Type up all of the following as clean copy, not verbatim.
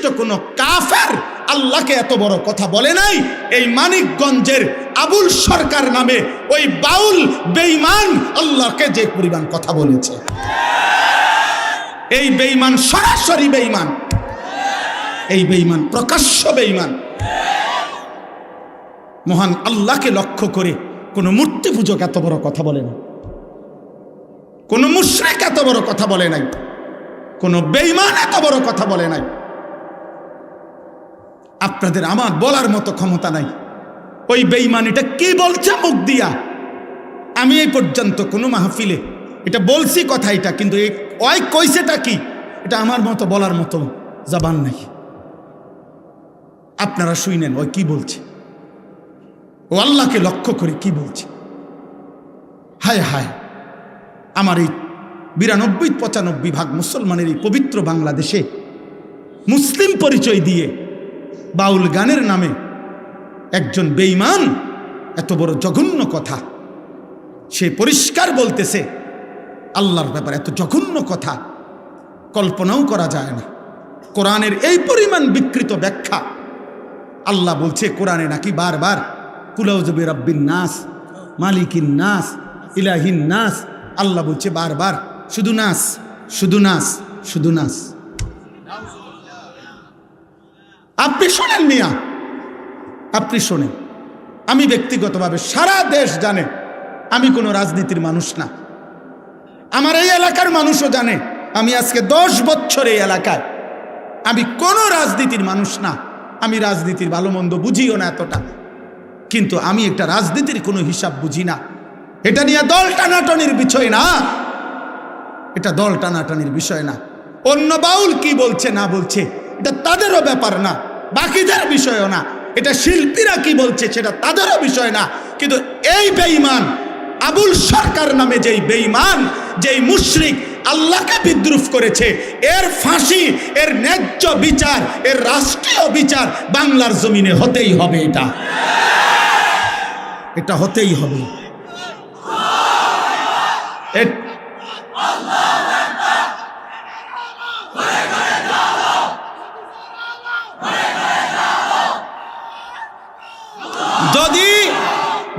সুনির্দিষ্ট কোনো কাফের আল্লাহকে এত বড় কথা বলে নাই। এই মানিকগঞ্জের আবুল সরকার নামে ওই বাউল বেঈমান আল্লাহকে যে পরিমাণ কথা বলেছে, এই বেঈমান সরাসরি বেঈমান, এই বেঈমান প্রকাশ্য বেঈমান। মহান আল্লাহকে লক্ষ্য করে কোন মূর্তি পূজক এত বড় কথা বলে না, কোন মুশরিক এত বড় কথা বলে নাই, কোন বেঈমান এত বড় কথা বলে নাই। আপনাদের আমার বলার মতো ক্ষমতা নাই। ওই বেঈমান এটা কি বলছে মুখ দিয়া, আমি এই পর্যন্ত কোনো মাহফিলে এটা বলছি কথা এটা, কিন্তু ওই কইছেটা কি এটা আমার মতো বলার মতো জবান নাই। আপনারা শুনেন ওই কি বলছে, ও আল্লাহকে লক্ষ্য করে কি বলছে। হায় আমার এই 92-95 ভাগ মুসলমানের এই পবিত্র বাংলাদেশে মুসলিম পরিচয় দিয়ে বাউল গানের নামে একজন বেঈমান এত বড় জঘন্য কথা, সে পরিষ্কার বলতেছে আল্লাহর ব্যাপারে এত জঘন্য কথা কল্পনাও করা যায় না। কোরআনের এই পরিমাণ বিকৃত ব্যাখ্যা। আল্লাহ বলছে কোরআনে নাকি বারবার কুলাউযু বিরাব্বিন নাস, মালিকিন নাস, ইলাহিন নাস। আল্লাহ বলছে বারবার শুধু নাস, শুধু নাস, শুধু নাস। আপনি শোনেন মিয়া, আপনি শোনেন। আমি ব্যক্তিগতভাবে সারা দেশ জানে আমি কোনো রাজনীতির মানুষ না। আমার এই এলাকার মানুষও জানে আমি আজকে 10 বছর এই এলাকায়, আমি কোনো রাজনীতির মানুষ না। আমি রাজনীতির ভালো মন্দ বুঝিও না এতটা, কিন্তু আমি একটা রাজনীতির কোনো হিসাব বুঝি না। এটা নিয়ে দল টানাটানির বিষয় না, এটা দল টানাটানির বিষয় না। অন্য বাউল কি বলছে না বলছে এটা তাদেরও ব্যাপার না, বাকিদের বিষয়ও না। এটা শিল্পীরা কি বলছে সেটা তাদেরও বিষয় না। কিন্তু এই বেঈমান আবুল সরকার নামে যেই বেঈমান, যেই মুশরিক আল্লাহকে বিদ্রুপ করেছে, এর ফাঁসি, এর ন্যায্য বিচার, এর রাষ্ট্রীয় বিচার বাংলার জমিনে হতেই হবে। এটা হতেই হবে।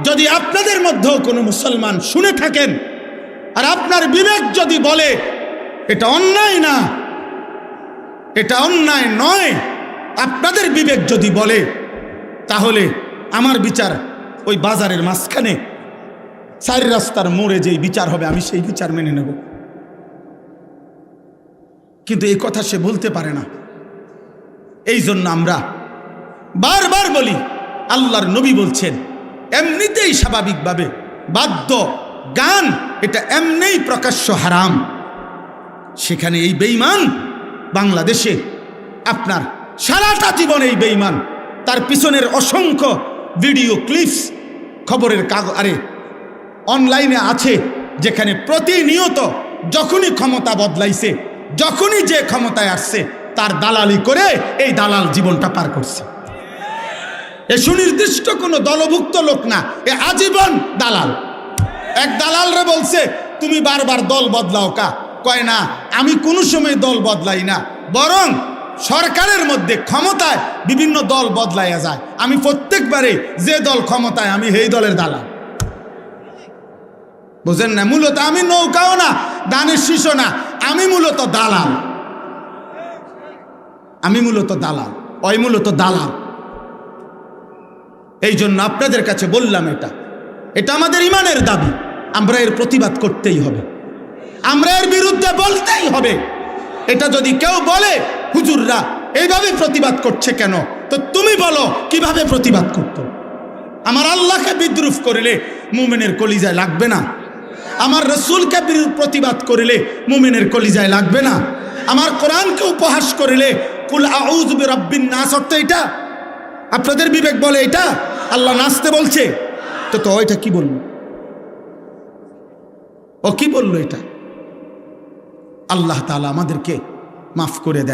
যদি আপনাদের মধ্যেও কোনো মুসলমান শুনে থাকেন আর আপনার বিবেক যদি বলে এটা অন্যায় না, এটা অন্যায় নয়, আপনাদের বিবেক যদি বলে, তাহলে আমার বিচার ওই বাজারের মাঝখানে 4 রাস্তার মোড়ে যেই বিচার হবে আমি সেই বিচার মেনে নেব। কিন্তু এই কথা সে বলতে পারে না। এই জন্য আমরা বারবার বলি আল্লাহর নবী বলছেন এমনিতেই স্বাভাবিকভাবে বাদ্য গান এটা এমনিই প্রকাশ্য হারাম। সেখানে এই বেঈমান বাংলাদেশে আপনার সারাটা জীবন এই বেঈমান, তার পিছনের অসংখ্য ভিডিও ক্লিপস খবরের কাগজে অনলাইনে আছে, যেখানে প্রতিনিয়ত যখনই ক্ষমতা বদলাইছে, যখনই যে ক্ষমতায় আসছে তার দালালি করে এই দালাল জীবনটা পার করছে। এ সুনির্দিষ্ট কোনো দলভুক্ত লোক না, এ আজীবন দালাল। এক দালালরে বলছে তুমি বারবার দল বদলাও কা, কয় না আমি কোনো সময় দল বদলাই না, বরং সরকারের মধ্যে ক্ষমতায় বিভিন্ন দল বদলাইয়া যায়, আমি প্রত্যেকবারে যে দল ক্ষমতায় আমি সেই দলের দালাল। বুঝেন না? মূলত আমি নৌকাও না, দানের শীষও না, আমি মূলত দালাল। আমি মূলত দালাল, ওই মূলত দালাল। এই জন্য আপনাদের কাছে বললাম এটা আমাদের ইমানের দাবি, আমরা এর প্রতিবাদ করতেই হবে, আমরা এর বিরুদ্ধে বলতেই হবে। এটা যদি কেউ বলে হুজুররা এইভাবে প্রতিবাদ করছে কেন, তো তুমি বলো কিভাবে প্রতিবাদ করতো। আমার আল্লাহকে বিদ্রুপ করিলে মুমিনের কলিজায় লাগবে না, আমার রসুলকে প্রতিবাদ করিলে মুমিনের কলিজায় লাগবে না, আমার কোরআনকে উপহাস করিলে কুল আউযু বিরাব্বিন নাস অর্থ এটা। আপনাদের বিবেক বলে এটা আল্লাহ নাচতে বলছে, তো ওইটা কি বললো, ও কি বললো এটা? আল্লাহ তাআলা আমাদেরকে মাফ করে দেন।